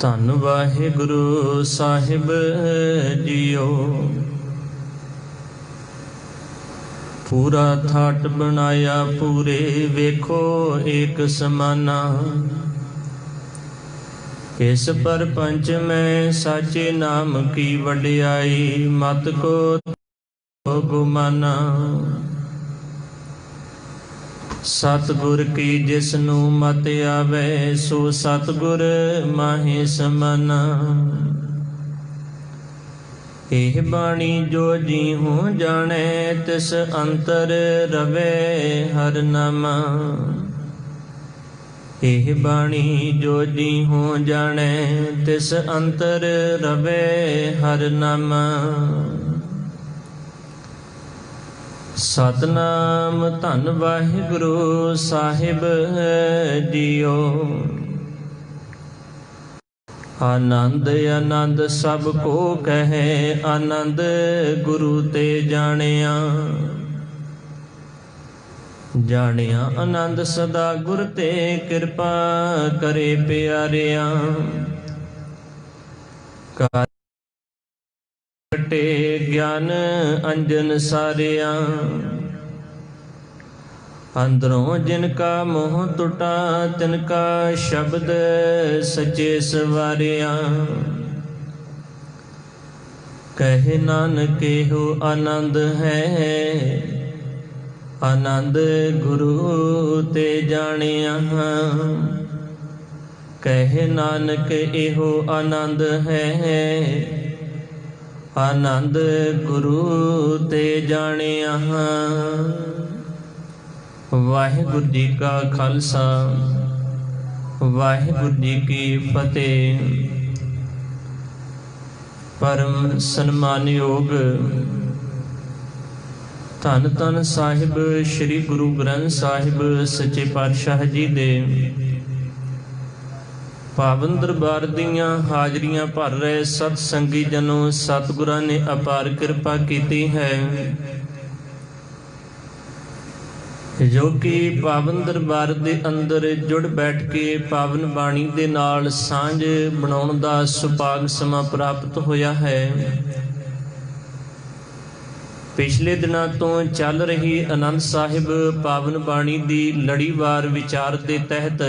ਧੰਨ ਵਾਹਿਗੁਰੂ ਸਾਹਿਬ ਜੀਓ। ਪੂਰਾ ਥਾਟ ਬਣਾਇਆ ਪੂਰੇ ਵੇਖੋ ਏਕ ਸਮਾਨਾ। ਇਸ ਪਰਪੰਚ ਮੈਂ ਸਾਚੇ ਨਾਮ ਕੀ ਵਡਿਆਈ, ਮਤ ਕੋ ਗੁਮਾਨਾ। ਸਤਿਗੁਰ ਕੀ ਜਿਸਨੂੰ ਮਤਿ ਆਵੈ, ਸੋ ਸਤਿਗੁਰ ਮਾਹੇ ਸਮਾਨਾ। ਇਹ ਬਾਣੀ ਜੋ ਜੀਹੂ ਜਾਣੈ, ਤਿਸ ਅੰਤਰ ਰਵੈ ਹਰਿ ਨਾਮਾ। ਇਹ ਬਾਣੀ ਜੋ ਜੀਹੂ ਜਾਣੈ, ਤਿਸ ਅੰਤਰ ਰਵੈ ਹਰਿ ਨਾਮਾ। ਸਤਿਨਾਮ ਧੰਨ ਵਾਹਿਗੁਰੂ ਸਾਹਿਬ ਜੀਓ। ਆਨੰਦ ਆਨੰਦ ਸਭ ਕੋ ਕਹੈ, ਆਨੰਦ ਗੁਰੂ ਤੇ ਜਾਣਿਆ। ਜਾਣਿਆ ਆਨੰਦ ਸਦਾ ਗੁਰ ਤੇ, ਕਿਰਪਾ ਕਰੇ ਪਿਆਰਿਆ। ਕਟੇ ਗਿਆਨ ਅੰਜਨ ਸਾਰਿਆ, ਅੰਦਰੋਂ ਜਿਨ ਕਾ ਮੋਹ ਟੁਟਾ, ਤਿਨ ਕਾ ਸ਼ਬਦ ਸਚੇ ਸਵਾਰਿਆ। ਕਹੇ ਨਾਨਕ ਇਹੋ ਆਨੰਦ ਹੈ, ਆਨੰਦ ਗੁਰੂ ਤੇ ਜਾਣਿਆ। ਕਹੇ ਨਾਨਕ ਇਹੋ ਆਨੰਦ ਹੈ, ਆਨੰਦ ਗੁਰੂ ਤੇ ਜਾਣਿਆ। ਵਾਹਿਗੁਰੂ ਜੀ ਕਾ ਖਾਲਸਾ, ਵਾਹਿਗੁਰੂ ਜੀ ਕੀ ਫਤਿਹ। ਪਰਮ ਸਨਮਾਨਯੋਗ ਧੰਨ ਧੰਨ ਸਾਹਿਬ ਸ੍ਰੀ ਗੁਰੂ ਗ੍ਰੰਥ ਸਾਹਿਬ ਸੱਚੇ ਪਾਤਸ਼ਾਹ ਜੀ ਦੇ ਪਾਵਨ ਦਰਬਾਰ ਦੀਆਂ ਹਾਜ਼ਰੀਆਂ ਭਰ ਰਹੇ ਸਤ ਸੰਗੀ ਜਨੋ, ਸਤਿਗੁਰਾਂ ਨੇ ਅਪਾਰ ਕਿਰਪਾ ਕੀਤੀ ਹੈ, ਜੋ ਕਿ ਪਾਵਨ ਦਰਬਾਰ ਦੇ ਅੰਦਰ ਜੁੜ ਬੈਠ ਕੇ ਪਾਵਨ ਬਾਣੀ ਦੇ ਨਾਲ ਸਾਂਝ ਬਣਾਉਣ ਦਾ ਸੁਭਾਗ ਸਮਾਂ ਪ੍ਰਾਪਤ ਹੋਇਆ ਹੈ। ਪਿਛਲੇ ਦਿਨਾਂ ਤੋਂ ਚੱਲ ਰਹੀ ਆਨੰਦ ਸਾਹਿਬ ਪਾਵਨ ਬਾਣੀ ਦੀ ਲੜੀਵਾਰ ਵਿਚਾਰ ਦੇ ਤਹਿਤ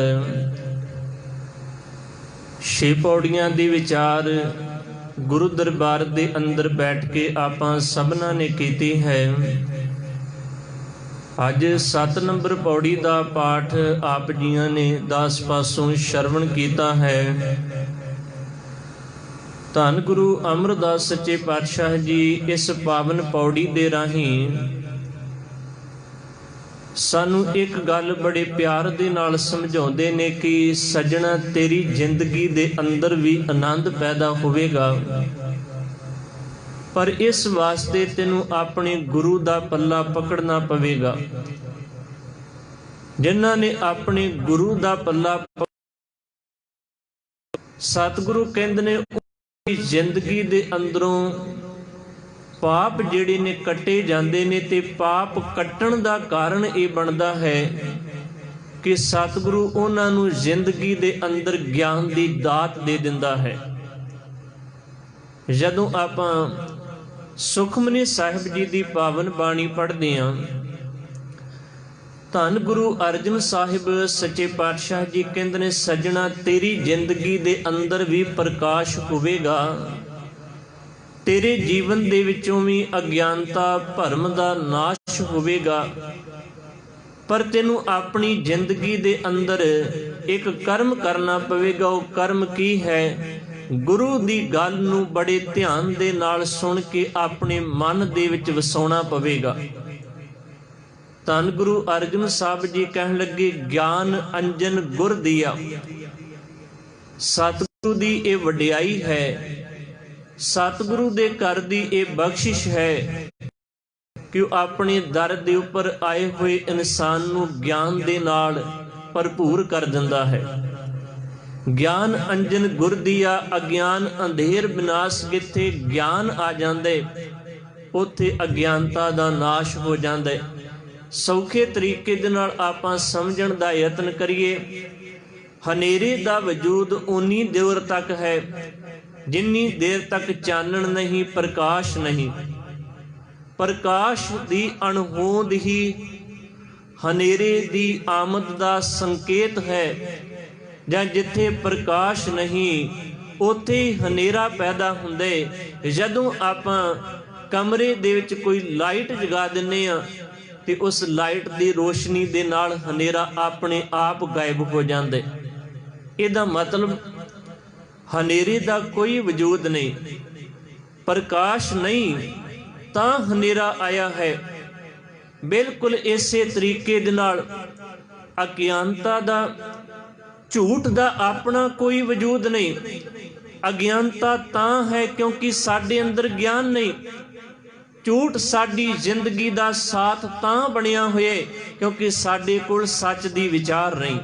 6 ਪੌੜੀਆਂ ਦੀ ਵਿਚਾਰ ਗੁਰੂ ਦਰਬਾਰ ਦੇ ਅੰਦਰ ਬੈਠ ਕੇ ਆਪਾਂ ਸਭਨਾਂ ਨੇ ਕੀਤੀ ਹੈ। ਅੱਜ 7 ਨੰਬਰ ਪੌੜੀ ਦਾ ਪਾਠ ਆਪ ਜੀਆਂ ਨੇ 10 ਪਾਸੋਂ ਸ਼ਰਵਣ ਕੀਤਾ ਹੈ। ਧੰਨ ਗੁਰੂ ਅਮਰਦਾਸ ਸੱਚੇ ਪਾਤਸ਼ਾਹ ਜੀ ਇਸ ਪਾਵਨ ਪੌੜੀ ਦੇ ਰਾਹੀਂ ਸਾਨੂੰ ਇੱਕ ਗੱਲ ਬੜੇ ਪਿਆਰ ਦੇ ਨਾਲ ਸਮਝਾਉਂਦੇ ਨੇ ਕਿ ਸੱਜਣਾ, ਤੇਰੀ ਜ਼ਿੰਦਗੀ ਦੇ ਅੰਦਰ ਵੀ ਆਨੰਦ ਪੈਦਾ ਹੋਵੇਗਾ, ਪਰ ਇਸ ਵਾਸਤੇ ਤੈਨੂੰ ਆਪਣੇ ਗੁਰੂ ਦਾ ਪੱਲਾ ਪਕੜਨਾ ਪਵੇਗਾ। ਜਿਨ੍ਹਾਂ ਨੇ ਆਪਣੇ ਗੁਰੂ ਦਾ ਪੱਲਾ ਸਤਿਗੁਰੂ ਕਹਿੰਦੇ ਨੇ, ਉਹਦੀ ਜ਼ਿੰਦਗੀ ਦੇ ਅੰਦਰੋਂ ਪਾਪ ਜਿਹੜੇ ਨੇ ਕੱਟੇ ਜਾਂਦੇ ਨੇ। ਤੇ ਪਾਪ ਕੱਟਣ ਦਾ ਕਾਰਨ ਇਹ ਬਣਦਾ ਹੈ ਕਿ ਸਤਿਗੁਰੂ ਉਹਨਾਂ ਨੂੰ ਜ਼ਿੰਦਗੀ ਦੇ ਅੰਦਰ ਗਿਆਨ ਦੀ ਦਾਤ ਦੇ ਦਿੰਦਾ ਹੈ। ਜਦੋਂ ਆਪਾਂ ਸੁਖਮਨੀ ਸਾਹਿਬ ਜੀ ਦੀ ਪਾਵਨ ਬਾਣੀ ਪੜ੍ਹਦੇ ਹਾਂ, ਧੰਨ ਗੁਰੂ ਅਰਜਨ ਸਾਹਿਬ ਸੱਚੇ ਪਾਤਸ਼ਾਹ ਜੀ ਕਹਿੰਦੇ ਨੇ, ਸੱਜਣਾ, ਤੇਰੀ ਜ਼ਿੰਦਗੀ ਦੇ ਅੰਦਰ ਵੀ ਪ੍ਰਕਾਸ਼ ਹੋਵੇਗਾ, ਤੇਰੇ ਜੀਵਨ ਦੇ ਵਿੱਚੋਂ ਵੀ ਅਗਿਆਨਤਾ ਭਰਮ ਦਾ ਨਾਸ਼ ਹੋਵੇਗਾ, ਪਰ ਤੈਨੂੰ ਆਪਣੀ ਜ਼ਿੰਦਗੀ ਦੇ ਅੰਦਰ ਇੱਕ ਕਰਮ ਕਰਨਾ ਪਵੇਗਾ। ਉਹ ਕਰਮ ਕੀ ਹੈ? ਗੁਰੂ ਦੀ ਗੱਲ ਨੂੰ ਬੜੇ ਧਿਆਨ ਦੇ ਨਾਲ ਸੁਣ ਕੇ ਆਪਣੇ ਮਨ ਦੇ ਵਿੱਚ ਵਸਾਉਣਾ ਪਵੇਗਾ। ਧੰਨ ਗੁਰੂ ਅਰਜਨ ਸਾਹਿਬ ਜੀ ਕਹਿਣ ਲੱਗੇ, ਗਿਆਨ ਅੰਜਨ ਗੁਰ ਦੀਆ। ਸਤਿਗੁਰੂ ਦੀ ਇਹ ਵਡਿਆਈ ਹੈ, ਸਤਿਗੁਰੂ ਦੇ ਘਰ ਦੀ ਇਹ ਬਖਸ਼ਿਸ਼ ਹੈ ਕਿ ਉਹ ਆਪਣੇ ਦਰ ਦੇ ਉੱਪਰ ਆਏ ਹੋਏ ਇਨਸਾਨ ਨੂੰ ਗਿਆਨ ਦੇ ਨਾਲ ਭਰਪੂਰ ਕਰ ਦਿੰਦਾ ਹੈ। ਗਿਆਨ ਅੰਜਨ ਗੁਰ ਦੀਆ, ਅਗਿਆਨ ਅੰਧੇਰ ਵਿਨਾਸ਼। ਜਿੱਥੇ ਗਿਆਨ ਆ ਜਾਂਦੇ ਉੱਥੇ ਅਗਿਆਨਤਾ ਦਾ ਨਾਸ਼ ਹੋ ਜਾਂਦਾ। ਸੌਖੇ ਤਰੀਕੇ ਦੇ ਨਾਲ ਆਪਾਂ ਸਮਝਣ ਦਾ ਯਤਨ ਕਰੀਏ। ਹਨੇਰੇ ਦਾ ਵਜੂਦ ਉਨੀ ਦੇਰ ਤੱਕ ਹੈ ਜਿੰਨੀ ਦੇਰ ਤੱਕ ਚਾਨਣ ਨਹੀਂ, ਪ੍ਰਕਾਸ਼ ਨਹੀਂ। ਪ੍ਰਕਾਸ਼ ਦੀ ਅਣਹੋਂਦ ਹੀ ਹਨੇਰੇ ਦੀ ਆਮਦ ਦਾ ਸੰਕੇਤ ਹੈ, ਜਾਂ ਜਿੱਥੇ ਪ੍ਰਕਾਸ਼ ਨਹੀਂ ਉੱਥੇ ਹੀ ਹਨੇਰਾ ਪੈਦਾ ਹੁੰਦੇ। ਜਦੋਂ ਆਪਾਂ ਕਮਰੇ ਦੇ ਵਿੱਚ ਕੋਈ ਲਾਈਟ ਜਗਾ ਦਿੰਦੇ ਆ ਤੇ ਉਸ ਲਾਈਟ ਦੀ ਰੋਸ਼ਨੀ ਦੇ ਨਾਲ ਹਨੇਰਾ ਆਪਣੇ ਆਪ ਗਾਇਬ ਹੋ ਜਾਂਦੇ। ਇਹਦਾ ਮਤਲਬ ਹਨੇਰੇ ਦਾ ਕੋਈ ਵਜੂਦ ਨਹੀਂ, ਪ੍ਰਕਾਸ਼ ਨਹੀਂ ਤਾਂ ਹਨੇਰਾ ਆਇਆ ਹੈ। ਬਿਲਕੁਲ ਇਸੇ ਤਰੀਕੇ ਦੇ ਨਾਲ ਅਗਿਆਨਤਾ ਦਾ, ਝੂਠ ਦਾ ਆਪਣਾ ਕੋਈ ਵਜੂਦ ਨਹੀਂ। ਅਗਿਆਨਤਾ ਤਾਂ ਹੈ ਕਿਉਂਕਿ ਸਾਡੇ ਅੰਦਰ ਗਿਆਨ ਨਹੀਂ। ਝੂਠ ਸਾਡੀ ਜ਼ਿੰਦਗੀ ਦਾ ਸਾਥ ਤਾਂ ਬਣਿਆ ਹੋਇਆ ਕਿਉਂਕਿ ਸਾਡੇ ਕੋਲ ਸੱਚ ਦੀ ਵਿਚਾਰ ਨਹੀਂ।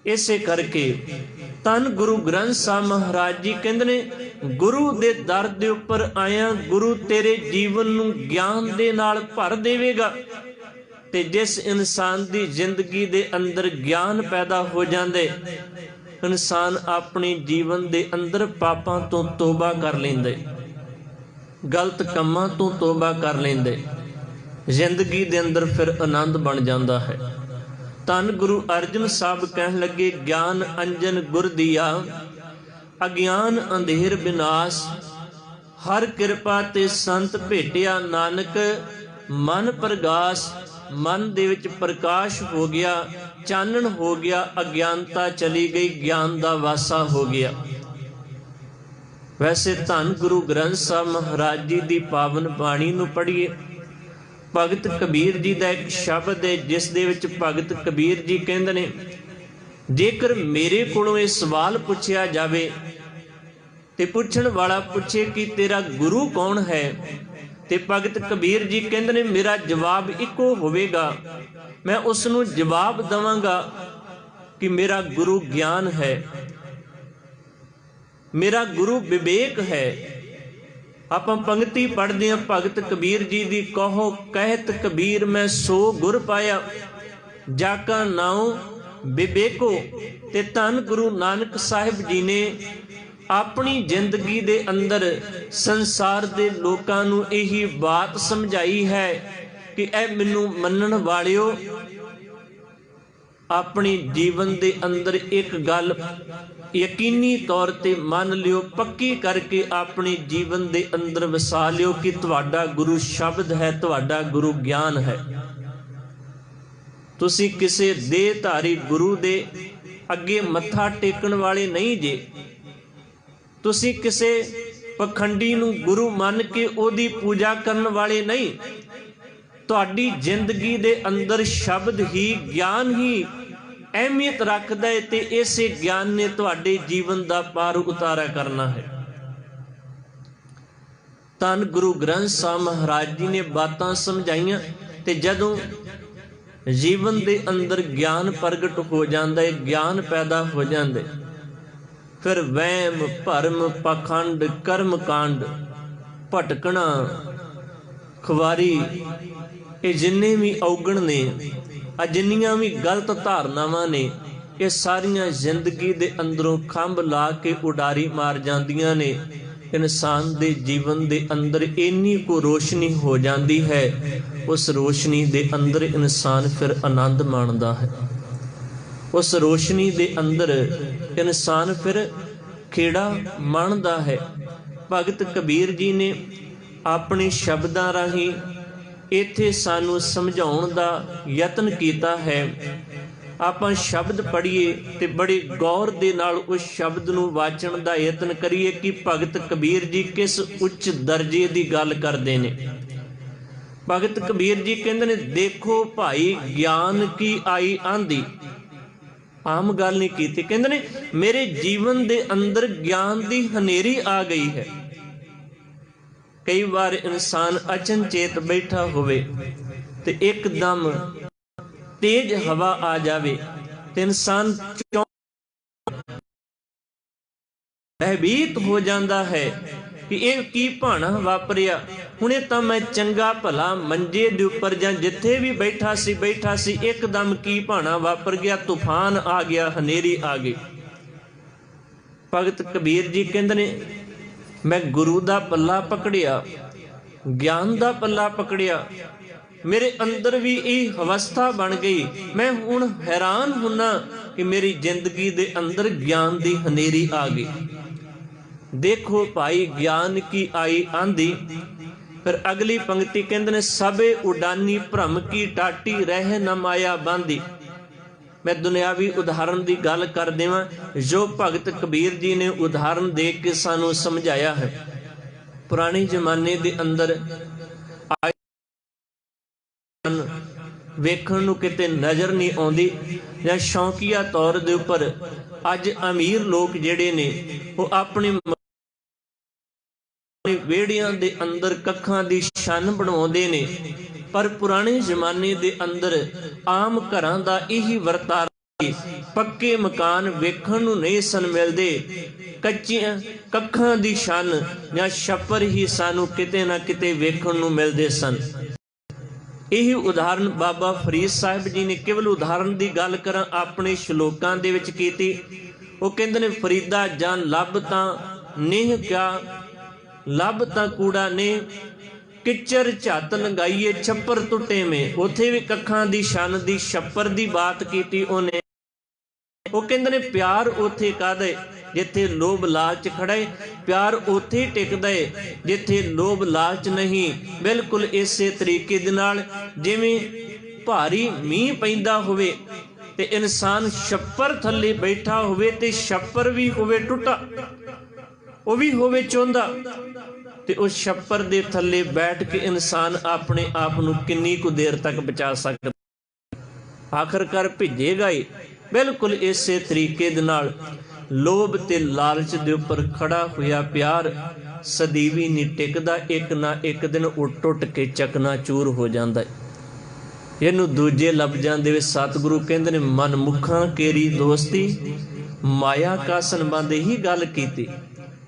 ਇਸੇ ਕਰਕੇ ਧੰਨ ਗੁਰੂ ਗ੍ਰੰਥ ਸਾਹਿਬ ਮਹਾਰਾਜ ਜੀ ਕਹਿੰਦੇ ਨੇ, ਗੁਰੂ ਦੇ ਦਰ ਦੇ ਉੱਪਰ ਆਇਆ ਗੁਰੂ ਤੇਰੇ ਜੀਵਨ ਨੂੰ ਗਿਆਨ ਦੇ ਨਾਲ ਭਰ ਦੇਵੇਗਾ। ਤੇ ਜਿਸ ਇਨਸਾਨ ਦੀ ਜ਼ਿੰਦਗੀ ਦੇ ਅੰਦਰ ਗਿਆਨ ਪੈਦਾ ਹੋ ਜਾਂਦੇ, ਇਨਸਾਨ ਆਪਣੇ ਜੀਵਨ ਦੇ ਅੰਦਰ ਪਾਪਾਂ ਤੋਂ ਤੋਬਾ ਕਰ ਲੈਂਦੇ, ਗਲਤ ਕੰਮਾਂ ਤੋਂ ਤੋਬਾ ਕਰ ਲੈਂਦੇ, ਜ਼ਿੰਦਗੀ ਦੇ ਅੰਦਰ ਫਿਰ ਆਨੰਦ ਬਣ ਜਾਂਦਾ ਹੈ। ਧੰਨ ਗੁਰੂ ਅਰਜਨ ਸਾਹਿਬ ਕਹਿਣ ਲੱਗੇ, ਗਿਆਨ ਅੰਜਨ ਗੁਰ ਦੀਆ, ਅਗਿਆਨ ਅੰਧੇਰ ਵਿਨਾਸ਼, ਹਰ ਕਿਰਪਾ ਤੇ ਸੰਤ ਭੇਟਿਆ ਨਾਨਕ, ਮਨ ਪ੍ਰਗਾਸ। ਮਨ ਦੇ ਵਿੱਚ ਪ੍ਰਕਾਸ਼ ਹੋ ਗਿਆ, ਚਾਨਣ ਹੋ ਗਿਆ, ਅਗਿਆਨਤਾ ਚਲੀ ਗਈ, ਗਿਆਨ ਦਾ ਵਾਸਾ ਹੋ ਗਿਆ। ਵੈਸੇ ਧੰਨ ਗੁਰੂ ਗ੍ਰੰਥ ਸਾਹਿਬ ਮਹਾਰਾਜ ਜੀ ਦੀ ਪਾਵਨ ਬਾਣੀ ਨੂੰ ਪੜ੍ਹੀਏ। ਭਗਤ ਕਬੀਰ ਜੀ ਦਾ ਇੱਕ ਸ਼ਬਦ ਹੈ ਜਿਸ ਦੇ ਵਿੱਚ ਭਗਤ ਕਬੀਰ ਜੀ ਕਹਿੰਦੇ ਨੇ, ਜੇਕਰ ਮੇਰੇ ਕੋਲੋਂ ਇਹ ਸਵਾਲ ਪੁੱਛਿਆ ਜਾਵੇ ਤੇ ਪੁੱਛਣ ਵਾਲਾ ਪੁੱਛੇ ਕਿ ਤੇਰਾ ਗੁਰੂ ਕੌਣ ਹੈ, ਤੇ ਭਗਤ ਕਬੀਰ ਜੀ ਕਹਿੰਦੇ ਨੇ ਮੇਰਾ ਜਵਾਬ ਇੱਕੋ ਹੋਵੇਗਾ। ਮੈਂ ਉਸ ਨੂੰ ਜਵਾਬ ਦੇਵਾਂਗਾ ਕਿ ਮੇਰਾ ਗੁਰੂ ਗਿਆਨ ਹੈ, ਮੇਰਾ ਗੁਰੂ ਵਿਵੇਕ ਹੈ। ਆਪਾਂ ਪੰਕਤੀ ਪੜ੍ਹਦੇ ਹਾਂ ਭਗਤ ਕਬੀਰ ਜੀ ਦੀ, ਕਹੋ ਕਹਿਤ ਕਬੀਰ ਮੈਂ ਸੋ ਗੁਰ ਪਾਇਆ, ਜਾ ਕਾ ਨਾਉ ਵਿਵੇਕੋ। ਤੇ ਧੰਨ ਗੁਰੂ ਨਾਨਕ ਸਾਹਿਬ ਜੀ ਨੇ ਆਪਣੀ ਜ਼ਿੰਦਗੀ ਦੇ ਅੰਦਰ ਸੰਸਾਰ ਦੇ ਲੋਕਾਂ ਨੂੰ ਇਹੀ ਬਾਤ ਸਮਝਾਈ ਹੈ ਕਿ ਇਹ ਮੈਨੂੰ ਮੰਨਣ ਵਾਲਿਓ, ਆਪਣੀ ਜੀਵਨ ਦੇ ਅੰਦਰ ਇੱਕ ਗੱਲ ਯਕੀਨੀ ਤੌਰ ਤੇ ਮੰਨ ਲਿਓ, ਪੱਕੀ ਕਰਕੇ ਆਪਣੇ ਜੀਵਨ ਦੇ ਅੰਦਰ ਵਸਾ ਲਿਓ ਕਿ ਤੁਹਾਡਾ ਗੁਰੂ ਸ਼ਬਦ ਹੈ, ਤੁਹਾਡਾ ਗੁਰੂ ਗਿਆਨ ਹੈ। ਤੁਸੀਂ ਕਿਸੇ ਦੇਹਧਾਰੀ ਗੁਰੂ ਦੇ ਅੱਗੇ ਮੱਥਾ ਟੇਕਣ ਵਾਲੇ ਨਹੀਂ ਜੇ। ਤੁਸੀਂ ਕਿਸੇ ਪਖੰਡੀ ਨੂੰ ਗੁਰੂ ਮੰਨ ਕੇ ਉਹਦੀ ਪੂਜਾ ਕਰਨ ਵਾਲੇ ਨਹੀਂ। ਤੁਹਾਡੀ ਜ਼ਿੰਦਗੀ ਦੇ ਅੰਦਰ ਸ਼ਬਦ ਹੀ, ਗਿਆਨ ਹੀ ਅਹਿਮੀਅਤ ਰੱਖਦਾ ਹੈ ਤੇ ਇਸੇ ਗਿਆਨ ਨੇ ਤੁਹਾਡੇ ਜੀਵਨ ਦਾ ਪਾਰ ਉਤਾਰਾ ਕਰਨਾ ਹੈ। ਧੰਨ ਗੁਰੂ ਗ੍ਰੰਥ ਸਾਹਿਬ ਮਹਾਰਾਜ ਜੀ ਨੇ ਬਾਤਾਂ ਸਮਝਾਈਆਂ ਤੇ ਜਦੋਂ ਜੀਵਨ ਦੇ ਅੰਦਰ ਗਿਆਨ ਪ੍ਰਗਟ ਹੋ ਜਾਂਦਾ ਹੈ, ਗਿਆਨ ਪੈਦਾ ਹੋ ਜਾਂਦੇ, ਫਿਰ ਵਹਿਮ ਭਰਮ ਪਾਖੰਡ ਕਰਮ ਕਾਂਡ ਭਟਕਣਾ ਖੁਆਰੀ ਇਹ ਜਿੰਨੇ ਵੀ ਔਗਣ ਨੇ, ਆ ਜਿੰਨੀਆਂ ਵੀ ਗਲਤ ਧਾਰਨਾਵਾਂ ਨੇ, ਇਹ ਸਾਰੀਆਂ ਜ਼ਿੰਦਗੀ ਦੇ ਅੰਦਰੋਂ ਖੰਭ ਲਾ ਕੇ ਉਡਾਰੀ ਮਾਰ ਜਾਂਦੀਆਂ ਨੇ। ਇਨਸਾਨ ਦੇ ਜੀਵਨ ਦੇ ਅੰਦਰ ਇੰਨੀ ਕੁ ਰੋਸ਼ਨੀ ਹੋ ਜਾਂਦੀ ਹੈ, ਉਸ ਰੋਸ਼ਨੀ ਦੇ ਅੰਦਰ ਇਨਸਾਨ ਫਿਰ ਆਨੰਦ ਮਾਣਦਾ ਹੈ। ਉਸ ਰੋਸ਼ਨੀ ਦੇ ਅੰਦਰ ਇਨਸਾਨ ਫਿਰ ਖੇੜਾ ਮਾਣਦਾ ਹੈ। ਭਗਤ ਕਬੀਰ ਜੀ ਨੇ ਆਪਣੇ ਸ਼ਬਦਾਂ ਰਾਹੀਂ ਇੱਥੇ ਸਾਨੂੰ ਸਮਝਾਉਣ ਦਾ ਯਤਨ ਕੀਤਾ ਹੈ। ਆਪਾਂ ਸ਼ਬਦ ਪੜ੍ਹੀਏ ਤੇ ਬੜੇ ਗੌਰ ਦੇ ਨਾਲ ਉਸ ਸ਼ਬਦ ਨੂੰ ਵਾਚਣ ਦਾ ਯਤਨ ਕਰੀਏ ਕਿ ਭਗਤ ਕਬੀਰ ਜੀ ਕਿਸ ਉੱਚ ਦਰਜੇ ਦੀ ਗੱਲ ਕਰਦੇ ਨੇ। ਭਗਤ ਕਬੀਰ ਜੀ ਕਹਿੰਦੇ ਨੇ, ਦੇਖੋ ਭਾਈ ਗਿਆਨ ਕੀ ਆਈ ਆਂधी। ਆਮ ਗੱਲ ਨਹੀਂ ਕੀਤੀ, ਕਹਿੰਦੇ ਨੇ ਮੇਰੇ ਜੀਵਨ ਦੇ ਅੰਦਰ ਗਿਆਨ ਦੀ ਹਨੇਰੀ ਆ ਗਈ ਹੈ। ਕਈ ਵਾਰ ਇਨਸਾਨ ਅਚਨਚੇਤ ਬੈਠਾ ਹੋਵੇ ਤੇ ਇੱਕਦਮ ਤੇਜ਼ ਹਵਾ ਆ ਜਾਵੇ ਤੇ ਇਨਸਾਨ ਭੈਭੀਤ ਹੋ ਜਾਂਦਾ ਹੈ कि ਇਹ ਕੀ ਭਾਣਾ ਵਾਪਰਿਆ। ਹੁਣੇ ਤਾਂ ਮੈਂ ਚੰਗਾ ਭਲਾ ਮੰਜੇ ਦੇ ਉੱਪਰ ਜਾਂ ਜਿੱਥੇ ਵੀ ਬੈਠਾ ਸੀ ਇੱਕਦਮ ਕੀ ਭਾਣਾ ਵਾਪਰ ਗਿਆ, ਤੂਫਾਨ ਆ ਗਿਆ, ਹਨੇਰੀ ਆ ਗਈ। ਭਗਤ ਕਬੀਰ ਜੀ ਕਹਿੰਦੇ ਨੇ ਮੈਂ ਗੁਰੂ ਦਾ ਪੱਲਾ ਪਕੜਿਆ, ਗਿਆਨ ਦਾ ਪੱਲਾ ਪਕੜਿਆ, ਮੇਰੇ ਅੰਦਰ ਵੀ ਇਹ ਅਵਸਥਾ ਬਣ ਗਈ। ਮੈਂ ਹੁਣ ਹੈਰਾਨ ਹੁੰਨਾ ਕਿ ਮੇਰੀ ਜ਼ਿੰਦਗੀ ਦੇ ਅੰਦਰ ਗਿਆਨ ਦੀ ਹਨੇਰੀ ਆ ਗਈ। ਦੇਖੋ ਭਾਈ ਗਿਆਨ ਕੀ ਆਈ ਆਂधी। ਫਿਰ ਅਗਲੀ ਪੰਕਤੀ ਕਹਿੰਦੇ ਨੇ ਸਭੇ ਉਡਾਨੀ ਭ੍ਰਮ ਕੀ ਟਾਟੀ ਰਹਿ ਨ ਮਾਇਆ ਬਾਂਧੀ। ਮੈਂ ਦੁਨਿਆਵੀ ਉਦਾਹਰਨ ਦੀ ਗੱਲ ਕਰ ਦੇਵਾਂ ਜੋ ਭਗਤ ਕਬੀਰ ਜੀ ਨੇ ਉਦਾਹਰਨ ਦੇ ਕੇ ਸਾਨੂੰ ਸਮਝਾਇਆ ਹੈ। ਪੁਰਾਣੇ ਜ਼ਮਾਨੇ ਦੇ ਅੰਦਰ ਵੇਖਣ ਨੂੰ ਕਿਤੇ ਨਜ਼ਰ ਨਹੀਂ ਆਉਂਦੀ ਜਾਂ ਸ਼ੌਕੀਆ ਤੌਰ ਦੇ ਉੱਪਰ ਅੱਜ ਅਮੀਰ ਲੋਕ ਜਿਹੜੇ ਨੇ ਉਹ ਆਪਣੇ ਵਿਹੜਿਆਂ ਦੇ ਅੰਦਰ ਕੱਖਾਂ ਦੀ ਛੰਨ ਬਣਾਉਂਦੇ ਨੇ, ਪਰ ਪੁਰਾਣੇ ਜ਼ਮਾਨੇ ਦੇ ਅੰਦਰ ਆਮ ਘਰਾਂ ਦਾ ਇਹੀ ਵਰਤਾਰਾ, ਪੱਕੇ ਮਕਾਨ ਵੇਖਣ ਨੂੰ ਨਹੀਂ ਸਨ ਮਿਲਦੇ, ਕੱਚੀਆਂ ਕੱਖਾਂ ਦੀ ਛੰਨ ਜਾਂ ਛੱਪਰ ਹੀ ਸਾਨੂੰ ਕਿਤੇ ਨਾ ਕਿਤੇ ਵੇਖਣ ਨੂੰ ਮਿਲਦੇ ਸਨ। ਇਹੀ ਉਦਾਹਰਨ ਬਾਬਾ ਫਰੀਦ ਸਾਹਿਬ ਜੀ ਨੇ ਕੇਵਲ ਉਦਾਹਰਨ ਦੀ ਗੱਲ ਕਰਾਂ ਆਪਣੇ ਸ਼ਲੋਕਾਂ ਦੇ ਵਿੱਚ ਕੀਤੀ। ਉਹ ਕਹਿੰਦੇ ਨੇ ਫਰੀਦਾ ਜਾਂ ਲੱਭ ਤਾਂ ਨੇਹ ਕਿਆ, ਲੱਭ ਤਾਂ ਕੂੜਾ ਨੇ, ਕਿਚਰ ਝੱਤ ਲੰਗਾਈਏ ਛੱਪਰ ਟੁੱਟੇ ਮੇ। ਉੱਥੇ ਵੀ ਕੱਖਾਂ ਦੀ ਛੰਨ ਦੀ ਛੱਪਰ ਦੀ ਬਾਤ ਕੀਤੀ ਉਹਨੇ। ਉਹ ਕਹਿੰਦੇ ਨੇ ਪਿਆਰ ਉੱਥੇ ਕਾਹਦੇ ਜਿੱਥੇ ਲੋਭ ਲਾਲਚ ਖੜੇ, ਪਿਆਰ ਉੱਥੇ ਟਿਕਦਾ ਹੈ ਜਿੱਥੇ ਲੋਭ ਲਾਲਚ ਨਹੀਂ। ਬਿਲਕੁਲ ਇਸੇ ਤਰੀਕੇ ਦੇ ਨਾਲ ਜਿਵੇਂ ਭਾਰੀ ਮੀਂਹ ਪੈਂਦਾ ਹੋਵੇ ਤੇ ਇਨਸਾਨ ਛੱਪਰ ਥੱਲੇ ਬੈਠਾ ਹੋਵੇ ਤੇ ਛੱਪਰ ਵੀ ਹੋਵੇ ਟੁੱਟਾ, ਉਹ ਵੀ ਹੋਵੇ ਚੋਂਦਾ, ਤੇ ਉਸ ਛੱਪਰ ਦੇ ਥੱਲੇ ਬੈਠ ਕੇ ਇਨਸਾਨ ਆਪਣੇ ਆਪ ਨੂੰ ਕਿੰਨੀ ਕੁ ਦੇਰ ਤੱਕ ਬਚਾ ਸਕਦਾ, ਆਖਰਕਾਰ ਭਿੱਜੇਗਾ ਹੀ। ਬਿਲਕੁਲ ਇਸੇ ਤਰੀਕੇ ਦੇ ਨਾਲ ਲੋਭ ਤੇ ਲਾਲਚ ਦੇ ਉੱਪਰ ਖੜਾ ਹੋਇਆ ਪਿਆਰ ਸਦੀਵੀ ਨਹੀਂ ਟਿਕਦਾ, ਇੱਕ ਨਾ ਇੱਕ ਦਿਨ ਉੱਟ ਟੁੱਟ ਕੇ ਚਕਨਾਚੂਰ ਹੋ ਜਾਂਦਾ ਹੈ। ਇਹਨੂੰ ਦੂਜੇ ਲਫ਼ਜ਼ਾਂ ਦੇ ਵਿੱਚ ਸਤਿਗੁਰੂ ਕਹਿੰਦੇ ਨੇ ਮਨਮੁਖਾਂ ਕੇਰੀ ਦੋਸਤੀ ਮਾਇਆ ਕਾ ਸੰਬੰਧ ਹੀ ਗੱਲ ਕੀਤੀ।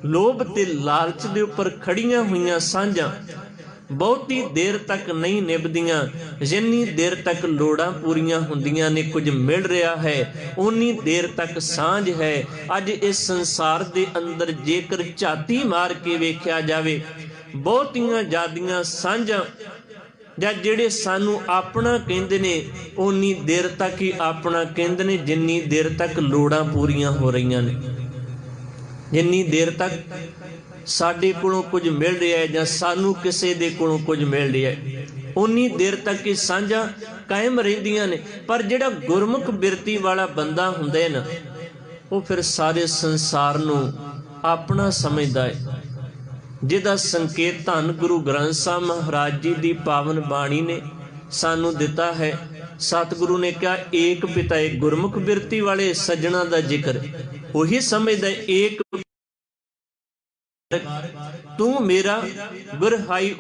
ਲੋਭ ਤੇ ਲਾਲਚ ਦੇ ਉੱਪਰ ਖੜੀਆਂ ਹੋਈਆਂ ਸਾਂਝਾਂ ਬਹੁਤੀ ਦੇਰ ਤੱਕ ਨਹੀਂ ਨਿਭਦੀਆਂ, ਜਿੰਨੀ ਦੇਰ ਤੱਕ ਲੋੜਾਂ ਪੂਰੀਆਂ ਹੁੰਦੀਆਂ ਨੇ, ਕੁਝ ਮਿਲ ਰਿਹਾ ਹੈ, ਉਨੀ ਦੇਰ ਤੱਕ ਸਾਂਝ ਹੈ। ਅੱਜ ਇਸ ਸੰਸਾਰ ਦੇ ਅੰਦਰ ਜੇਕਰ ਝਾਤੀ ਮਾਰ ਕੇ ਵੇਖਿਆ ਜਾਵੇ ਬਹੁਤੀਆਂ ਜ਼ਿਆਦੀਆਂ ਸਾਂਝਾਂ ਜਾਂ ਜਿਹੜੇ ਸਾਨੂੰ ਆਪਣਾ ਕਹਿੰਦੇ ਨੇ ਉਨੀ ਦੇਰ ਤੱਕ ਹੀ ਆਪਣਾ ਕਹਿੰਦੇ ਨੇ ਜਿੰਨੀ ਦੇਰ ਤੱਕ ਲੋੜਾਂ ਪੂਰੀਆਂ ਹੋ ਰਹੀਆਂ ਨੇ। ਜਿੰਨੀ ਦੇਰ ਤੱਕ ਸਾਡੇ ਕੋਲੋਂ ਕੁਝ ਮਿਲ ਰਿਹਾ ਹੈ ਜਾਂ ਸਾਨੂੰ ਕਿਸੇ ਦੇ ਕੋਲੋਂ ਕੁਝ ਮਿਲ ਰਿਹਾ ਹੈ ਉਨੀ ਦੇਰ ਤੱਕ ਇਹ ਸਾਂਝਾਂ ਕਾਇਮ ਰਹਿੰਦੀਆਂ ਨੇ। ਪਰ ਜਿਹੜਾ ਗੁਰਮੁਖ ਬਿਰਤੀ ਵਾਲਾ ਬੰਦਾ ਹੁੰਦਾ ਹੈ ਨਾ, ਉਹ ਫਿਰ ਸਾਰੇ ਸੰਸਾਰ ਨੂੰ ਆਪਣਾ ਸਮਝਦਾ ਹੈ, ਜਿਹਦਾ ਸੰਕੇਤ ਧੰਨ ਗੁਰੂ ਗ੍ਰੰਥ ਸਾਹਿਬ ਮਹਾਰਾਜ ਜੀ ਦੀ ਪਾਵਨ ਬਾਣੀ ਨੇ ਸਾਨੂੰ ਦਿੱਤਾ ਹੈ। ਸਤਿਗੁਰੂ ਨੇ ਕਿਹਾ ਏਕ ਪਿਤਾ ਏ, ਗੁਰਮੁਖ ਬਿਰਤੀ ਵਾਲੇ ਸੱਜਣਾ ਦਾ ਜ਼ਿਕਰ ਉਹੀ ਸਮਝਦਾ ਏਕ ਤੂੰ ਮੇਰਾ ਗੁਰਹਾਈ।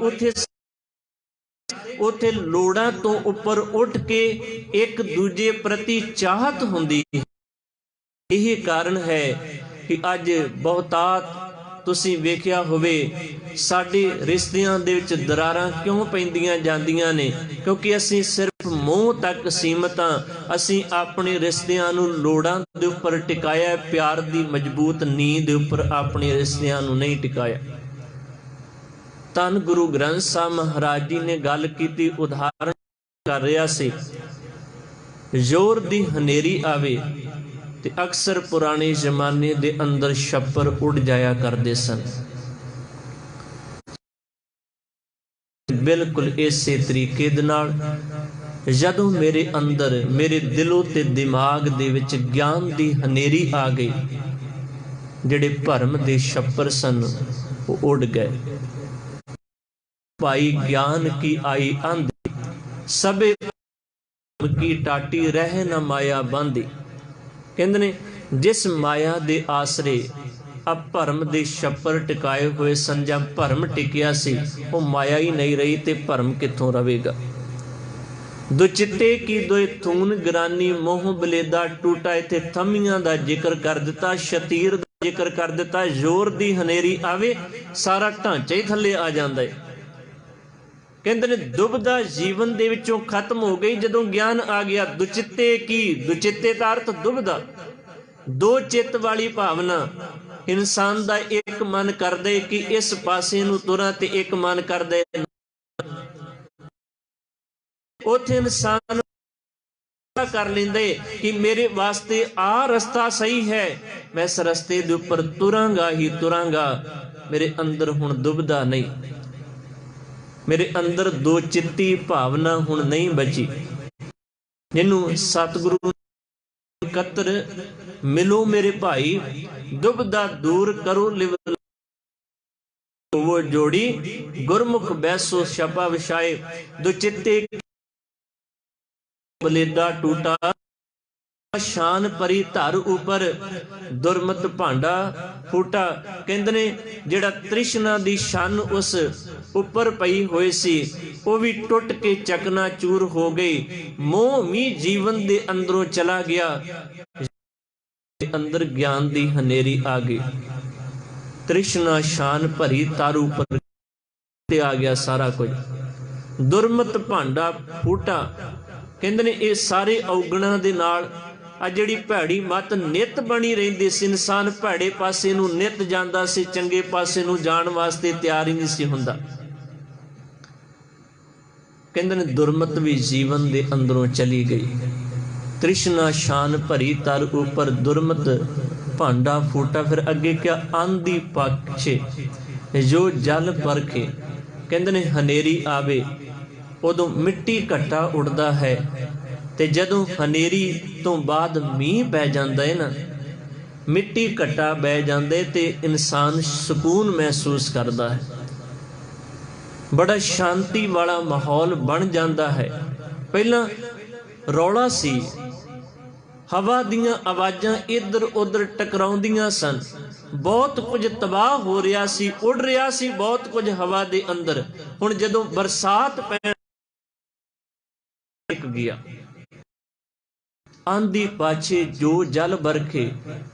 ਉਥੇ ਲੋੜਾਂ ਤੋਂ ਉੱਪਰ ਉੱਠ ਕੇ ਇੱਕ ਦੂਜੇ ਪ੍ਰਤੀ ਚਾਹਤ ਹੁੰਦੀ। ਇਹ ਕਾਰਨ ਹੈ ਕਿ ਅੱਜ ਬਹੁਤਾਤ ਤੁਸੀਂ ਵੇਖਿਆ ਹੋਵੇ ਸਾਡੇ ਰਿਸ਼ਤਿਆਂ ਦੇ ਵਿੱਚ ਦਰਾਰਾਂ ਕਿਉਂ ਪੈਂਦੀਆਂ ਜਾਂਦੀਆਂ ਨੇ, ਕਿਉਂਕਿ ਅਸੀਂ ਸਿਰਫ ਮੂੰਹ ਤੱਕ ਸੀਮਤ ਹਾਂ। ਅਸੀਂ ਆਪਣੇ ਰਿਸ਼ਤਿਆਂ ਨੂੰ ਲੋੜਾਂ ਦੇ ਉੱਪਰ ਟਿਕਾਇਆ, ਪਿਆਰ ਦੀ ਮਜ਼ਬੂਤ ਨੀਂਹ ਦੇ ਉੱਪਰ ਆਪਣੇ ਰਿਸ਼ਤਿਆਂ ਨੂੰ ਨਹੀਂ ਟਿਕਾਇਆ। ਧੰਨ ਗੁਰੂ ਗ੍ਰੰਥ ਸਾਹਿਬ ਮਹਾਰਾਜ ਜੀ ਨੇ ਗੱਲ ਕੀਤੀ, ਉਦਾਹਰਨ ਕਰ ਰਿਹਾ ਸੀ, ਜ਼ੋਰ ਦੀ ਹਨੇਰੀ ਆਵੇ ਤੇ ਅਕਸਰ ਪੁਰਾਣੇ ਜ਼ਮਾਨੇ ਦੇ ਅੰਦਰ ਛੱਪਰ ਉੱਡ ਜਾਇਆ ਕਰਦੇ ਸਨ। ਬਿਲਕੁਲ ਇਸੇ ਤਰੀਕੇ ਦੇ ਨਾਲ ਜਦੋਂ ਮੇਰੇ ਅੰਦਰ ਮੇਰੇ ਦਿਲੋਂ ਤੇ ਦਿਮਾਗ ਦੇ ਵਿੱਚ ਗਿਆਨ ਦੀ ਹਨੇਰੀ ਆ ਗਈ, ਜਿਹੜੇ ਭਰਮ ਦੇ ਛੱਪਰ ਸਨ ਉਹ ਉੱਡ ਗਏ। ਭਾਈ ਗਿਆਨ ਕੀ ਆਈ ਆਂधी, ਸਭੇ ਕੀ ਟਾਟੀ ਰਹਿ ਨ ਮਾਇਆ ਬਾਂਧੀ। ਕਹਿੰਦੇ ਨੇ ਜਿਸ ਮਾਇਆ ਦੇ ਆਸਰੇ ਆ ਭਰਮ ਦੇ ਛੱਪਰ ਟਿਕਾਏ ਹੋਏ ਸਨ ਜਾਂ ਭਰਮ ਟਿਕਿਆ ਸੀ, ਉਹ ਮਾਇਆ ਹੀ ਨਹੀਂ ਰਹੀ ਤੇ ਭਰਮ ਕਿੱਥੋਂ ਰਵੇਗਾ। ਦੁਚਿੱਤੇ ਕੀ ਦੋਏ ਥੂਨ ਗਰਾਨੀ ਮੋਹ ਬਲੇਦਾ ਟੂਟਾ। ਇੱਥੇ ਥੰਮੀਆਂ ਦਾ ਜ਼ਿਕਰ ਕਰ ਦਿੱਤਾ। ਸ਼ਤੀਰ ਜ਼ਿਕਰ ਕਰ ਦਿੱਤਾ, ਜ਼ੋਰ ਦੀ ਹਨੇਰੀ ਆਵੇ ਸਾਰਾ ਢਾਂਚਾ ਹੀ ਥੱਲੇ ਆ ਜਾਂਦਾ ਹੈ। ਕਹਿੰਦੇ ਨੇ ਦੁਬਦਾ ਜੀਵਨ ਦੇ ਵਿੱਚੋਂ ਖਤਮ ਹੋ ਗਈ ਜਦੋਂ ਗਿਆਨ ਆ ਗਿਆ। ਦੁਚਿੱਤੇ ਕੀ, ਦੁਚਿੱਤੇ ਦਾ ਅਰਥ ਦੁਬਦਾ, ਦੋ ਚਿੱਤ ਵਾਲੀ ਭਾਵਨਾ। ਇਨਸਾਨ ਦਾ ਇੱਕ ਮਨ ਕਰਦੇ ਕਿ ਇਸ ਪਾਸੇ ਨੂੰ ਤੁਰਾਂ ਤੇ ਇੱਕ ਮਨ ਕਰਦੇ ਉੱਥੇ ਇਨਸਾਨ ਕਰ ਲੈਂਦੇ ਕਿ ਮੇਰੇ ਵਾਸਤੇ ਆ ਰਸਤਾ ਸਹੀ ਹੈ, ਮੈਂ ਇਸ ਰਸਤੇ ਦੇ ਉੱਪਰ ਤੁਰਾਂਗਾ ਹੀ ਤੁਰਾਂਗਾ। ਮੇਰੇ ਅੰਦਰ ਹੁਣ ਦੁਬਦਾ ਨਹੀਂ, ਮੇਰੇ ਅੰਦਰ ਦੋ ਚਿੱਤੀ ਭਾਵਨਾ ਹੁਣ ਨਹੀਂ ਬਚੀ, ਜਿਹਨੂੰ ਸਤਿਗੁਰੂ ਕਤਰ ਮਿਲੋ ਮੇਰੇ ਭਾਈ, ਦੁਬਦਾ ਦੂਰ ਕਰੋ ਲਿਵ ਉਹ ਜੋੜੀ, ਗੁਰਮੁਖ ਬੈਸੋ ਛਪਾ ਵਿਛਾਏ। ਦੁਚਿੱਤੇ ਬਲੇਡਾ ਟੂਟਾ, ਸ਼ਾਨ ਪਰੀ ਧਰ ਉਪਰ, ਦੁਰਮਤ ਭਾਂਡਾ ਫੂਟਾ। ਕਹਿੰਦੇ ਨੇ ਜਿਹੜਾ ਤ੍ਰਿਸ਼ਨਾ ਦੀ ਸ਼ਨ ਉਸ ਉੱਪਰ ਪਈ ਹੋਈ ਸੀ ਉਹ ਵੀ ਟੁੱਟ ਕੇ ਚਕਨਾ ਚੂਰ ਹੋ ਗਈ। ਮੋਹ ਵੀ ਜੀਵਨ ਦੇ ਅੰਦਰੋਂ ਚਲਾ ਗਿਆ, ਅੰਦਰ ਗਿਆਨ ਦੀ ਹਨੇਰੀ ਆ ਗਈ। ਤ੍ਰਿਸ਼ਨਾ ਸ਼ਾਨ ਭਰੀ ਧਰ ਉਪਰ ਤੇ ਆ ਗਿਆ ਸਾਰਾ ਕੁਝ। ਦੁਰਮਤ ਭਾਂਡਾ ਫੂਟਾ, ਕਹਿੰਦੇ ਨੇ ਇਹ ਸਾਰੇ ਔਗਣਾਂ ਦੇ ਨਾਲ ਆ ਜਿਹੜੀ ਭੈੜੀ ਮੱਤ ਨਿਤ ਬਣੀ ਰਹਿੰਦੀ ਸੀ। ਇਨਸਾਨ ਭੈੜੇ ਪਾਸੇ ਨੂੰ ਨਿਤ ਜਾਂਦਾ ਸੀ, ਚੰਗੇ ਪਾਸੇ ਨੂੰ ਜਾਣ ਵਾਸਤੇ ਤਿਆਰ ਹੀ ਨਹੀਂ ਸੀ ਹੁੰਦਾ। ਕਹਿੰਦੇ ਨੇ ਦੁਰਮਤ ਵੀ ਜੀਵਨ ਦੇ ਅੰਦਰੋਂ ਚਲੀ ਗਈ। ਤ੍ਰਿਸ਼ਨਾ ਸ਼ਾਨ ਭਰੀ ਧਰ ਉੱਪਰ, ਦੁਰਮਤ ਭਾਂਡਾ ਫੂਟਾ। ਫਿਰ ਅੱਗੇ ਕਿਹਾ ਆਂਦੀ ਪਛੇ ਜੋ ਜਲ ਪਰਖੇ। ਕਹਿੰਦੇ ਨੇ ਹਨੇਰੀ ਆਵੇ ਉਦੋਂ ਮਿੱਟੀ ਘੱਟਾ ਉੱਡਦਾ ਹੈ, ਤੇ ਜਦੋਂ ਹਨੇਰੀ ਤੋਂ ਬਾਅਦ ਮੀਂਹ ਪੈ ਜਾਂਦਾ ਹੈ ਨਾ, ਮਿੱਟੀ ਘੱਟਾ ਬਹਿ ਜਾਂਦੇ ਤੇ ਇਨਸਾਨ ਸਕੂਨ ਮਹਿਸੂਸ ਕਰਦਾ ਹੈ, ਬੜਾ ਸ਼ਾਂਤੀ ਵਾਲਾ ਮਾਹੌਲ ਬਣ ਜਾਂਦਾ ਹੈ। ਪਹਿਲਾਂ ਰੌਲਾ ਸੀ, ਹਵਾ ਦੀਆਂ ਆਵਾਜ਼ਾਂ ਇੱਧਰ ਉੱਧਰ ਟਕਰਾਉਂਦੀਆਂ ਸਨ, ਬਹੁਤ ਕੁਝ ਤਬਾਹ ਹੋ ਰਿਹਾ ਸੀ, ਉੱਡ ਰਿਹਾ ਸੀ ਬਹੁਤ ਕੁਝ ਹਵਾ ਦੇ ਅੰਦਰ। ਹੁਣ ਜਦੋਂ ਬਰਸਾਤ ਪੈਣ ਗਿਆ, ਆਂਦੀ ਪਾਛੇ ਜੋ ਜਲ ਬਰਖੇ।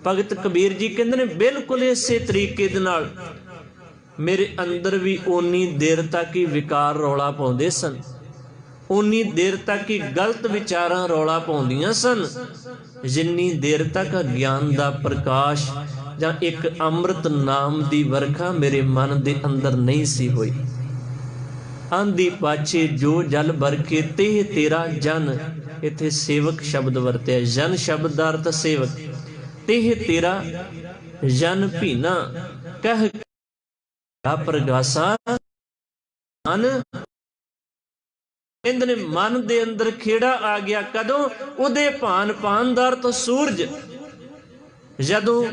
ਭਗਤ ਕਬੀਰ ਜੀ ਕਹਿੰਦੇ ਨੇ ਬਿਲਕੁਲ ਇਸੇ ਤਰੀਕੇ ਦੇ ਨਾਲ ਮੇਰੇ ਅੰਦਰ ਵੀ ਓਨੀ ਦੇਰ ਤੱਕ ਹੀ ਵਿਕਾਰ ਰੌਲਾ ਪਾਉਂਦੇ ਸਨ, ਓਨੀ ਦੇਰ ਤੱਕ ਹੀ ਗਲਤ ਵਿਚਾਰਾਂ ਰੌਲਾ ਪਾਉਂਦੀਆਂ ਸਨ, ਜਿੰਨੀ ਦੇਰ ਤੱਕ ਗਿਆਨ ਦਾ ਪ੍ਰਕਾਸ਼ ਜਾਂ ਇੱਕ ਅੰਮ੍ਰਿਤ ਨਾਮ ਦੀ ਵਰਖਾ ਮੇਰੇ ਮਨ ਦੇ ਅੰਦਰ ਨਹੀਂ ਸੀ ਹੋਈ। ਆਂਦੀ ਪਾਛੇ ਜੋ ਜਲ ਬਰਖੇ ਤੇ ਤੇਰਾ ਜਨ, ਇੱਥੇ ਸੇਵਕ ਸ਼ਬਦ ਵਰਤਿਆ, ਜਨ ਸ਼ਬਦ ਦਾ ਅਰਥ ਸੇਵਕ। ਤੇ ਤੇਰਾ ਜਨ ਭੀਨਾ ਕਹਿ ਪ੍ਰਗਾਸਾ ਮਨ। ਕਹਿੰਦੇ ਨੇ ਮਨ ਦੇ ਅੰਦਰ ਖੇੜਾ ਆ ਗਿਆ, ਕਦੋਂ? ਉਹਦੇ ਭਾਨ, ਭਾਨ ਦਾ ਅਰਥ ਸੂਰਜ। ਜਦੋਂ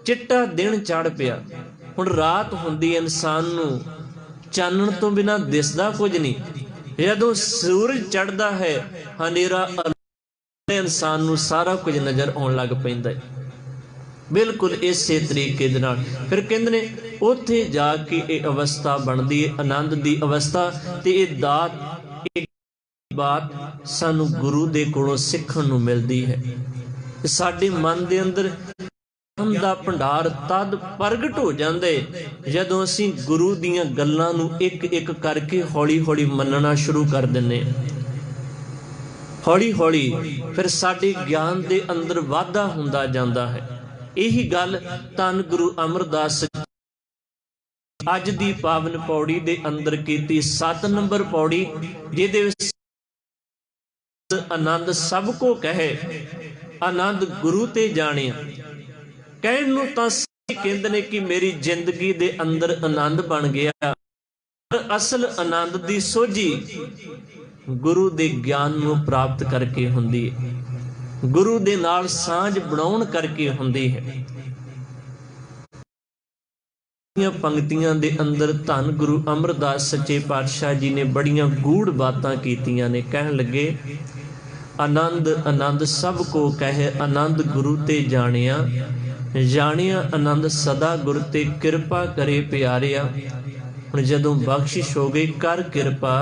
ਚਿੱਟਾ ਦਿਨ ਚੜ ਪਿਆ, ਹੁਣ ਰਾਤ ਹੁੰਦੀ, ਇਨਸਾਨ ਨੂੰ ਚਾਨਣ ਤੋਂ ਬਿਨਾ ਦਿਸਦਾ ਕੁਝ ਨਹੀਂ। ਜਦੋਂ ਸੂਰਜ ਚੜ੍ਹਦਾ ਹੈ, ਹਨੇਰਾ ਇਨਸਾਨ ਨੂੰ ਸਾਰਾ ਕੁਝ ਨਜ਼ਰ ਆਉਣ ਲੱਗ ਪੈਂਦਾ ਹੈ। ਬਿਲਕੁਲ ਇਸੇ ਤਰੀਕੇ ਦੇ ਨਾਲ ਫਿਰ ਕਹਿੰਦੇ ਨੇ ਉੱਥੇ ਜਾ ਕੇ ਇਹ ਅਵਸਥਾ ਬਣਦੀ ਹੈ, ਆਨੰਦ ਦੀ ਅਵਸਥਾ। ਤੇ ਇਹ ਦਾਤ, ਇਹ ਬਾਤ ਸਾਨੂੰ ਗੁਰੂ ਦੇ ਕੋਲੋਂ ਸਿੱਖਣ ਨੂੰ ਮਿਲਦੀ ਹੈ। ਸਾਡੇ ਮਨ ਦੇ ਅੰਦਰ ਦਾ ਭੰਡਾਰ ਤਦ ਪ੍ਰਗਟ ਹੋ ਜਾਂਦੇ ਜਦੋਂ ਅਸੀਂ ਗੁਰੂ ਦੀਆਂ ਗੱਲਾਂ ਨੂੰ ਇੱਕ ਇੱਕ ਕਰਕੇ ਹੌਲੀ ਹੌਲੀ ਮੰਨਣਾ ਸ਼ੁਰੂ ਕਰ ਦਿੰਦੇ ਹਾਂ। ਹੌਲੀ ਹੌਲੀ ਫਿਰ ਸਾਡੇ ਗਿਆਨ ਦੇ ਅੰਦਰ ਵਾਧਾ ਹੁੰਦਾ ਜਾਂਦਾ ਹੈ। ਇਹੀ ਗੱਲ ਧੰਨ ਗੁਰੂ ਅਮਰਦਾਸ ਅੱਜ ਦੀ ਪਾਵਨ ਪੌੜੀ ਦੇ ਅੰਦਰ ਕੀਤੀ, 7 ਨੰਬਰ ਪੌੜੀ, ਜਿਹਦੇ ਵਿੱਚ ਆਨੰਦ ਸਭ ਕੋ ਕਹੇ, ਆਨੰਦ ਗੁਰੂ ਤੇ ਜਾਣਿਆ। ਕਹਿਣ ਨੂੰ ਤਾਂ ਕਹਿੰਦੇ ਨੇ ਕਿ ਮੇਰੀ ਜ਼ਿੰਦਗੀ ਦੇ ਅੰਦਰ ਆਨੰਦ ਬਣ ਗਿਆ, ਪਰ ਅਸਲ ਆਨੰਦ ਦੀ ਸੋਝੀ ਗੁਰੂ ਦੇ ਗਿਆਨ ਨੂੰ ਪ੍ਰਾਪਤ ਕਰਕੇ ਹੁੰਦੀ ਹੈ, ਗੁਰੂ ਦੇ ਨਾਲ ਸਾਂਝ ਬਣਾਉਣ ਕਰਕੇ ਹੁੰਦੀ ਹੈ। ਪੰਕਤੀਆਂ ਦੇ ਅੰਦਰ ਧੰਨ ਗੁਰੂ ਅਮਰਦਾਸ ਸੱਚੇ ਪਾਤਸ਼ਾਹ ਜੀ ਨੇ ਬੜੀਆਂ ਗੂੜ ਬਾਤਾਂ ਕੀਤੀਆਂ ਨੇ। ਕਹਿਣ ਲੱਗੇ ਆਨੰਦ ਆਨੰਦ ਸਭ ਕੋ ਕਹੇ, ਆਨੰਦ ਗੁਰੂ ਤੇ ਜਾਣਿਆ, ਜਾਣਿਆ ਆਨੰਦ ਸਦਾ ਗੁਰ ਤੇ ਕਿਰਪਾ ਕਰੇ ਪਿਆਰਿਆ। ਹੁਣ ਜਦੋਂ ਬਖਸ਼ਿਸ਼ ਹੋ ਗਈ, ਕਰ ਕਿਰਪਾ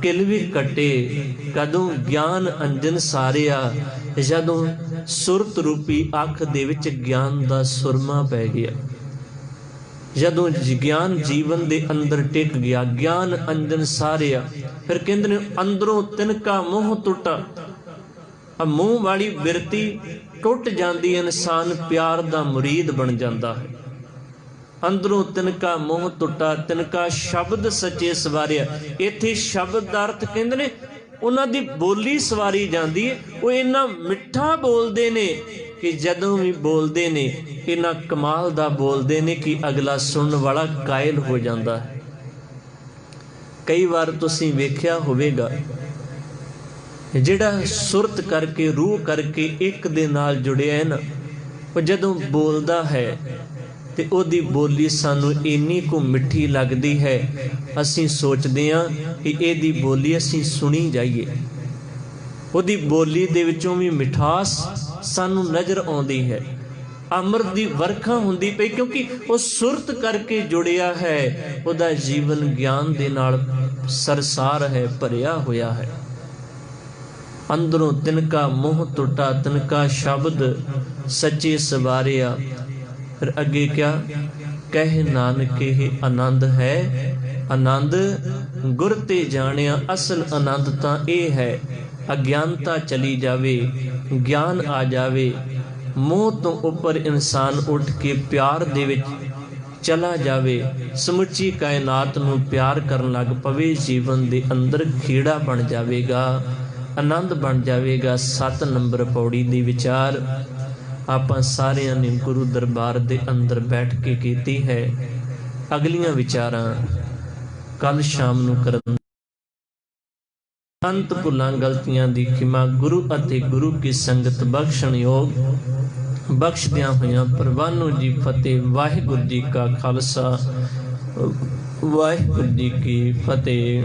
ਕਿਲ ਵੀ ਕੱਟੇ, ਕਦੋਂ ਗਿਆਨ ਅੰਜਨ ਸਾਰਿਆ, ਜਦੋਂ ਸੁਰਤ ਰੂਪੀ ਅੱਖ ਦੇ ਵਿੱਚ ਗਿਆਨ ਦਾ ਸੁਰਮਾ ਪੈ ਗਿਆ, ਜਦੋਂ ਗਿਆਨ ਜੀਵਨ ਦੇ ਅੰਦਰ ਟਿਕ ਗਿਆ, ਗਿਆਨ ਅੰਜਨ ਸਾਰਿਆ, ਫਿਰ ਕਹਿੰਦੇ ਨੇ ਅੰਦਰੋਂ ਤਿਨਕਾ ਮੋਹ ਟੁੱਟਾ। ਮੂੰਹ ਵਾਲੀ ਬਿਰਤੀ ਟੁੱਟ ਜਾਂਦੀ, ਇਨਸਾਨ ਪਿਆਰ ਦਾ ਮੁਰੀਦ ਬਣ ਜਾਂਦਾ ਹੈ। ਅੰਦਰੋਂ ਤਿਨਕਾ ਮੋਹ ਟੁੱਟਾ, ਤਿਨਕਾ ਸ਼ਬਦ ਸੱਚੇ ਸਵਾਰਿਆ। ਇੱਥੇ ਸ਼ਬਦ ਦਾ ਅਰਥ ਕਹਿੰਦੇ ਨੇ ਉਹਨਾਂ ਦੀ ਬੋਲੀ ਸਵਾਰੀ ਜਾਂਦੀ ਹੈ। ਉਹ ਇੰਨਾ ਮਿੱਠਾ ਬੋਲਦੇ ਨੇ ਕਿ ਜਦੋਂ ਵੀ ਬੋਲਦੇ ਨੇ ਇੰਨਾ ਕਮਾਲ ਦਾ ਬੋਲਦੇ ਨੇ ਕਿ ਅਗਲਾ ਸੁਣਨ ਵਾਲਾ ਕਾਇਲ ਹੋ ਜਾਂਦਾ ਹੈ। ਕਈ ਵਾਰ ਤੁਸੀਂ ਵੇਖਿਆ ਹੋਵੇਗਾ, ਜਿਹੜਾ ਸੁਰਤ ਕਰਕੇ ਰੂਹ ਕਰਕੇ ਇੱਕ ਦੇ ਨਾਲ ਜੁੜਿਆ ਹੈ ਨਾ, ਉਹ ਜਦੋਂ ਬੋਲਦਾ ਹੈ ਤੇ ਉਹਦੀ ਬੋਲੀ ਸਾਨੂੰ ਇੰਨੀ ਕੁ ਮਿੱਠੀ ਲੱਗਦੀ ਹੈ, ਅਸੀਂ ਸੋਚਦੇ ਹਾਂ ਕਿ ਇਹਦੀ ਬੋਲੀ ਅਸੀਂ ਸੁਣੀ ਜਾਈਏ। ਉਹਦੀ ਬੋਲੀ ਦੇ ਵਿੱਚੋਂ ਵੀ ਮਿਠਾਸ ਸਾਨੂੰ ਨਜ਼ਰ ਆਉਂਦੀ ਹੈ, ਅੰਮ੍ਰਿਤ ਦੀ ਵਰਖਾ ਹੁੰਦੀ ਪਈ, ਕਿਉਂਕਿ ਉਹ ਸੁਰਤ ਕਰਕੇ ਜੁੜਿਆ ਹੈ। ਉਹਦਾ ਜੀਵਨ ਗਿਆਨ ਦੇ ਨਾਲ ਸਰਸਾਰ ਹੈ, ਭਰਿਆ ਹੋਇਆ ਹੈ। ਅੰਦਰੋਂ ਤਿਨਕਾ ਮੋਹ ਟੁੱਟਾ, ਤਿਨਕਾ ਸ਼ਬਦ ਸੱਚੇ ਸਵਾਰਿਆ। ਫਿਰ ਅੱਗੇ ਕਿਆ, ਕਹਿ ਨਾਨਕ ਇਹ ਆਨੰਦ ਹੈ, ਆਨੰਦ ਗੁਰ ਤੇ ਜਾਣਿਆ। ਅਸਲ ਆਨੰਦ ਤਾਂ ਇਹ ਹੈ, ਅਗਿਆਨਤਾ ਚਲੀ ਜਾਵੇ, ਗਿਆਨ ਆ ਜਾਵੇ, ਮੋਹ ਤੋਂ ਉੱਪਰ ਇਨਸਾਨ ਉੱਠ ਕੇ ਪਿਆਰ ਦੇ ਵਿੱਚ ਚਲਾ ਜਾਵੇ, ਸਮੁੱਚੀ ਕਾਇਨਾਤ ਨੂੰ ਪਿਆਰ ਕਰਨ ਲੱਗ ਪਵੇ, ਜੀਵਨ ਦੇ ਅੰਦਰ ਖੇੜਾ ਬਣ ਜਾਵੇਗਾ, ਆਨੰਦ ਬਣ ਜਾਵੇਗਾ। 7 ਨੰਬਰ ਪੌੜੀ ਦੀ ਵਿਚਾਰ ਆਪਾਂ ਸਾਰਿਆਂ ਨੇ ਗੁਰੂ ਦਰਬਾਰ ਦੇ ਅੰਦਰ ਬੈਠ ਕੇ ਕੀਤੀ ਹੈ। ਅਗਲੀਆਂ ਵਿਚਾਰਾਂ ਕੱਲ ਸ਼ਾਮ ਨੂੰ ਕਰਨ। ਅੰਤ ਭੁੱਲਾਂ ਗਲਤੀਆਂ ਦੀ ਖਿਮਾ, ਗੁਰੂ ਅਤੇ ਗੁਰੂ ਕੀ ਸੰਗਤ ਬਖਸ਼ਣ ਯੋਗ, ਬਖਸ਼ਦਿਆਂ ਹੋਇਆਂ ਪ੍ਰਵਾਨੋ ਜੀ ਫਤਿਹ। ਵਾਹਿਗੁਰੂ ਜੀ ਕਾ ਖਾਲਸਾ, ਵਾਹਿਗੁਰੂ ਜੀ ਕੀ ਫਤਿਹ।